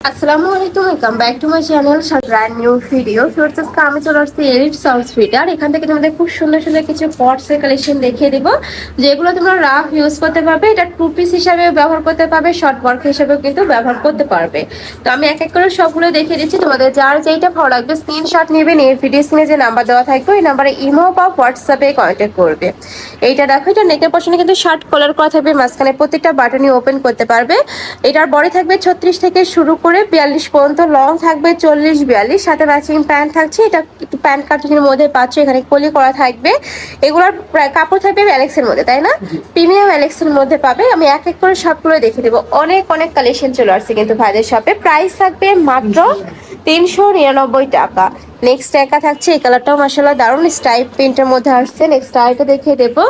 আসসালামু আলাইকুম, welcome back to my channel brand new video. Firoz আমি চলে আসছি এলিট সাউথ ফিটার। এখান থেকে তোমাদের খুব সুন্দর সুন্দর কিছু পটসের কালেকশন দেখিয়ে দিব, যেগুলো তোমরা রাফ ইউজ করতে পারবে। এটা টু পিস হিসাবেও ব্যবহার করতে পারবে, শর্ট ওয়ার্ক হিসাবেও কিন্তু ব্যবহার করতে পারবে। তো আমি এক এক করে সবগুলো দেখিয়ে দিচ্ছি, তোমাদের যার যেইটা ভালো লাগবে স্ক্রিনশট নেবেন। এই ভিডিও স্ক্রিনে যে নাম্বার দেওয়া থাকবে ওই নাম্বারে ইমো বা হোয়াটসঅ্যাপে কন্ট্যাক্ট করবে। এইটা দেখো, এটা নেকের পশনে কিন্তু শার্ট কলার করা থাকবে, মাঝখানে প্রত্যেকটা বাটনই ওপেন করতে পারবে। এটার বডি থাকবে 36 থেকে শুরু করে 42 পর্যন্ত, লং থাকবে 40-42, সাথে ম্যাচিং প্যান্ট থাকছে। এটা একটু প্যান্ট কাটিংয়ের মধ্যে পাচ্ছ, এখানে কলি করা থাকবে। এগুলোর কাপড় থাকবে অ্যালেক্সের মধ্যে, তাই না? প্রিমিয়াম অ্যালেক্সের মধ্যে পাবে। আমি এক এক করে সবগুলো দেখে দেবো। অনেক অনেক কালেকশন চলে আসছে কিন্তু ভাইদের শপে। প্রাইস থাকবে মাত্র 399 টাকা। নেক্সট একা থাকছে, এই কালারটাও মাসাল্লাহ দারুণ স্টাইপ প্রিন্টের মধ্যে আসছে। নেক্সট আরেকটা দেখিয়ে দেবো।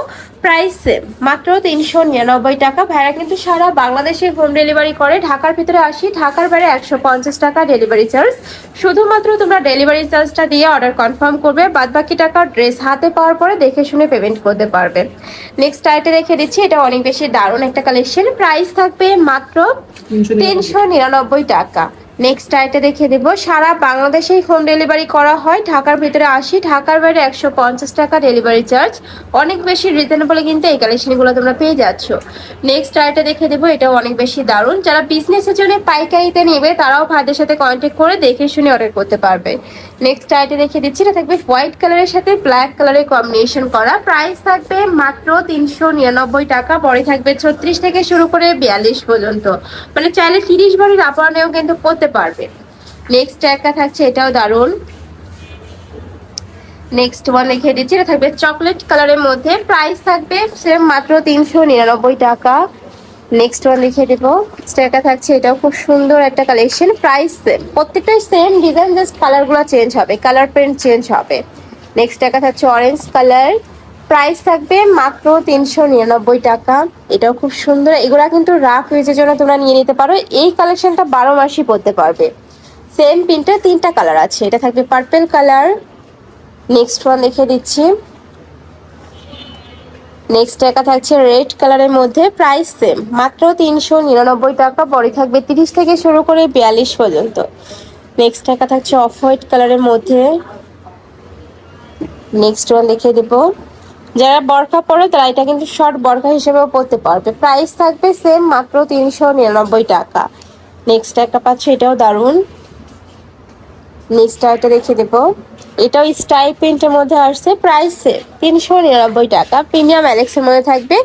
প্রাইস সেম, মাত্র 399 টাকা। ভাইরা কিন্তু সারা বাংলাদেশে হোম ডেলিভারি করে। ঢাকার ভিতরে 80, ঢাকার বাইরে 150 টাকা ডেলিভারি চার্জ। শুধুমাত্র তোমরা ডেলিভারি চার্জটা দিয়ে অর্ডার কনফার্ম করবে, বাদ বাকি টাকা ড্রেস হাতে পাওয়ার পরে দেখে শুনে পেমেন্ট করতে পারবে। নেক্সট আইটে রেখে দিচ্ছি, এটা অনেক বেশি দারুণ একটা কালেকশন। প্রাইস থাকবে মাত্র 399 টাকা। নেক্সট আইটে দেখিয়ে দেবো, সারা বাংলাদেশেই হোম ডেলিভারি করা হয়। ঢাকার ভিতরে 80, ঢাকার বাইরে 150 টাকা ডেলিভারি চার্জ। অনেক বেশি রিজনেবল কিন্তু এই কালেকশনগুলো তোমরা পেয়ে যাচ্ছ। নেক্সট আইটে দেখিয়ে দেবো, এটাও অনেক বেশি দারুণ। যারা বিজনেসের জন্য পাইকারিতে নেবে তারাও ভাইদের সাথে কন্ট্যাক্ট করে দেখে শুনে অর্ডার করতে পারবে। নেক্সট আইটে দেখিয়ে দিচ্ছি, এটা থাকবে হোয়াইট কালারের সাথে ব্ল্যাক কালারের কম্বিনেশন করা। প্রাইস থাকবে মাত্র 399 টাকা। বডি থাকবে 36 থেকে শুরু করে 42 পর্যন্ত, মানে চাইলে 30 ভরির আপরানেও কিন্তু করতে পারবে। নেক্সট একটা থাকছে, এটাও দারুণ। নেক্সট ওয়ান লিখে দিচ্ছি, এটা থাকবে চকলেট কালারের মধ্যে। প্রাইস থাকবে সেম মাত্র 399 টাকা। নেক্সট ওয়ান লিখে দেবো। একটা থাকছে, এটাও খুব সুন্দর একটা কালেকশন। প্রাইস সেম, প্রত্যেকটাই সেম ডিজাইন, জাস্ট কালারগুলো চেঞ্জ হবে, কালার প্রিন্ট চেঞ্জ হবে। নেক্সট একটা থাকছে অরেঞ্জ কালার। প্রাইস থাকবে মাত্র 399 টাকা। এটাও খুব সুন্দর। এগুলা কিন্তু রাফ ইউজের জন্য তোমরা নিয়ে নিতে পারো। এই কালেকশনটা 12 মাসই পরতে পারবে। সেম প্রিন্টে 3টা কালার আছে। এটা থাকবে পার্পল কালার। নেক্সট ওয়ান দেখে দিচ্ছি। নেক্সট একা থাকছে রেড কালারের মধ্যে। প্রাইস সেম, মাত্র 399 টাকা। বডি থাকবে 30 থেকে শুরু করে 42 পর্যন্ত। নেক্সট একা থাকছে অফ হোয়াইট কালারের মধ্যে। নেক্সট ওয়ান দেখে দেব, যারা বরখা পরে তারা এটা কিন্তু শর্ট বরখা হিসেবেও পরতে পারবে। প্রাইস থাকবে সেম, মাত্র 399 টাকা। নেক্সট একটা পাচ্ছে, এটাও দারুণ। নেক্সট আইটা দেখে দেবো, এটাও স্টাইল প্রিন্টের মধ্যে আসছে। প্রাইস সেম, 399 টাকা। প্রিমিয়াম অ্যালেক্সের মধ্যে থাকবে।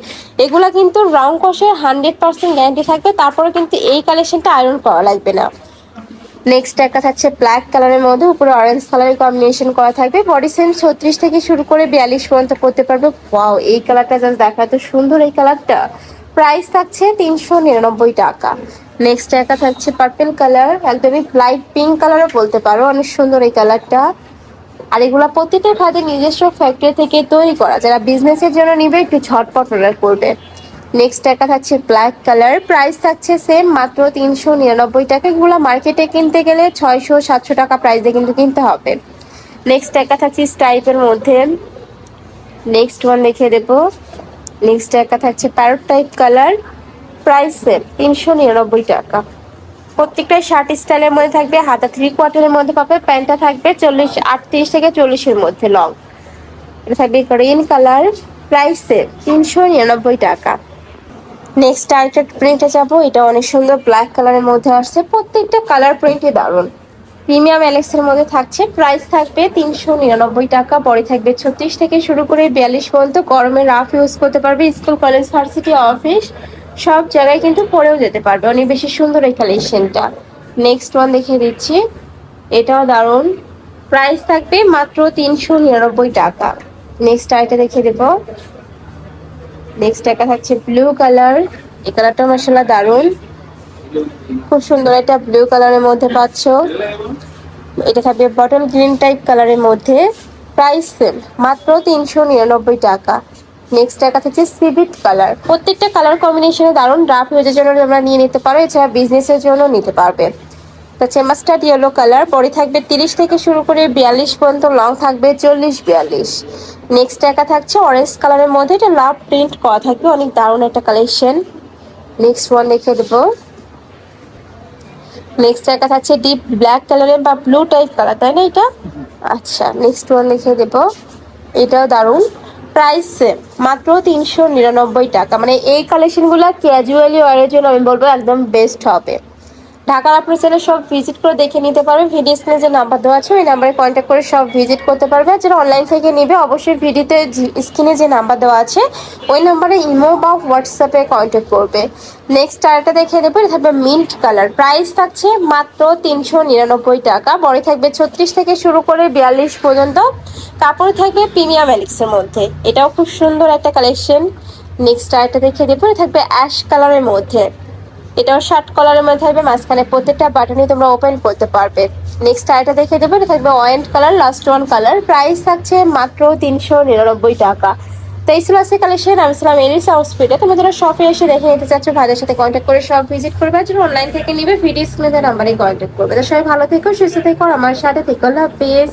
এগুলা কিন্তু রং কষের 100% গ্যারান্টি থাকবে। তারপরে কিন্তু এই কালেকশনটা আয়রন করা লাগবে না। নেক্সট একটা থাকছে ব্ল্যাক কালারের মধ্যে, উপরে অরেঞ্জ কালারের কম্বিনেশন করা থাকবে। বডি সাইজ 36 থেকে শুরু করে 42 পর্যন্ত করতে পারবে। ওয়াও, এই কালারটা জাস্ট দেখা এত সুন্দর এই কালারটা। প্রাইস থাকছে 399 টাকা। নেক্সট একটা থাকছে পার্পল কালার, একদমই লাইট পিঙ্ক কালারও বলতে পারো, অনেক সুন্দর এই কালারটা। আর এগুলা প্রত্যেকটা খাদের নিজস্ব ফ্যাক্টরি থেকে তৈরি করা। যারা বিজনেসের জন্য নিবে একটু ঝটপট অর্ডার করবে। নেক্সট একটা থাকছে ব্ল্যাক কালার। প্রাইস থাকছে সেম, মাত্র 399 টাকা। এগুলো মার্কেটে কিনতে গেলে 600-700 টাকা প্রাইসে কিন্তু কিনতে হবে। নেক্সট একটা থাকছে স্টাইপের মধ্যে। নেক্সট ওয়ান দেখে দেবো। নেক্সট একটা থাকছে parrot type colour. Price same, 399 টাকা। প্রত্যেকটাই শার্ট স্টাইলের মধ্যে থাকবে, হাতা 3/4 মধ্যে পাবে। প্যান্টটা থাকবে 38 থেকে 40-এর মধ্যে লং। এটা থাকবে গ্রিন কালার। প্রাইস সেম, 399 টাকা। নেক্সট আরেকটা প্রিন্টে যাবো। এটা অনেক সুন্দর ব্ল্যাক কালারের মধ্যে আসছে। প্রত্যেকটা কালার প্রিন্টই দারুণ। প্রিমিয়াম অ্যালেক্সের মধ্যে থাকছে। প্রাইস থাকবে 399 টাকা। বডি থাকবে 36 থেকে শুরু করে 42 পর্যন্ত। গরমে রাফ ইউজ করতে পারবে, স্কুল কলেজ ভার্সিটি অফিস সব জায়গায় কিন্তু পরেও যেতে পারবে। অনেক বেশি সুন্দর এই কালেকশনটা। নেক্সট ওয়ান দেখিয়ে দিচ্ছি, এটাও দারুণ। প্রাইস থাকবে মাত্র 399 টাকা। নেক্সট আইটা দেখিয়ে দেবো। নেক্সট একটা থাকছে ব্লু কালার। এই কালারটা মাশাআল্লাহ দারুণ, খুব সুন্দর একটা ব্লু কালারের মধ্যে পাচ্ছ। এটা থাকবে বটল গ্রিন টাইপ কালারের মধ্যে। প্রাইস সেম, মাত্র 399 টাকা। নেক্সট একটা থাকছে সিভিট কালার। প্রত্যেকটা কালার কম্বিনেশনে দারুণ। ড্রাফট ইউজের জন্য আমরা নিয়ে নিতে পারো, এছাড়া বিজনেসের জন্য নিতে পারবে। হচ্ছে মাস্টার্ড ইয়েলো কালার। বডি থাকবে 30 থেকে শুরু করে 42 পর্যন্ত, লং থাকবে 40-42। নেক্সট একা থাকছে অরেঞ্জ কালারের মধ্যে। এটা লাভ প্রিন্ট করা থাকবে, অনেক দারুণ একটা কালেকশন। নেক্সট ওয়ান দেখে দেবো। নেক্সট একটা থাকছে ডিপ ব্ল্যাক কালারের বা ব্লু টাইপ কালার, তাই না এটা? আচ্ছা, নেক্সট ওয়ান লিখে দেবো। এটাও দারুণ, প্রাইস সেম, মাত্র 399 টাকা। মানে এই কালেকশনগুলো ক্যাজুয়ালি ওয়ারের জন্য আমি বলবো একদম বেস্ট হবে। ঢাকার আপনার চ্যানেল সব ভিজিট করে দেখে নিতে পারবে। ভিডিও স্ক্রিনে যে নাম্বার দেওয়া আছে ওই নাম্বারে কন্ট্যাক্ট করে সব ভিজিট করতে পারবে। আর যারা অনলাইন থেকে নেবে অবশ্যই ভিডিওতে স্ক্রিনে যে নাম্বার দেওয়া আছে ওই নাম্বারে ইমো বা হোয়াটসঅ্যাপে কন্ট্যাক্ট করবে। নেক্সট আরেকটা দেখে দেবো, এটা থাকবে মিন্ট কালার, প্রাইস থাকছে মাত্র 399 টাকা। বড় থাকবে 36 থেকে শুরু করে 42 পর্যন্ত, কাপড় থাকবে প্রিমিয়াম এলিক্সের মধ্যে। এটাও খুব সুন্দর একটা কালেকশন। নেক্সট আরেকটা দেখে দেবো, এটা থাকবে অ্যাশ কালারের মধ্যে, এটাও শার্ট কলারের মধ্যে থাকবে, মাঝখানে প্রত্যেকটা বাটনই তোমরা ওপেন করতে পারবে। নেক্সট আইটা দেখে দেবো, এটা থাকবে অয়েন্ট colour, last one colour, price থাকছে মাত্র 399 টাকা। তো এই ছিল আজকে কালেকশন। আমি ছিলাম এলিস আউটফিটে। তোমরা যারা শপে এসে দেখে নিতে চাচ্ছ ভাইদের সাথে কন্ট্যাক্ট করে সব ভিজিট করবে, আর যারা অনলাইন থেকে নিবে ভিডিও স্ক্রিনে নাম্বারে কন্ট্যাক্ট করবে। তো সবাই ভালো থেকো, সুস্থ থেকো, আর আমার সাথে থেকো। আল্লাহ হাফেজ।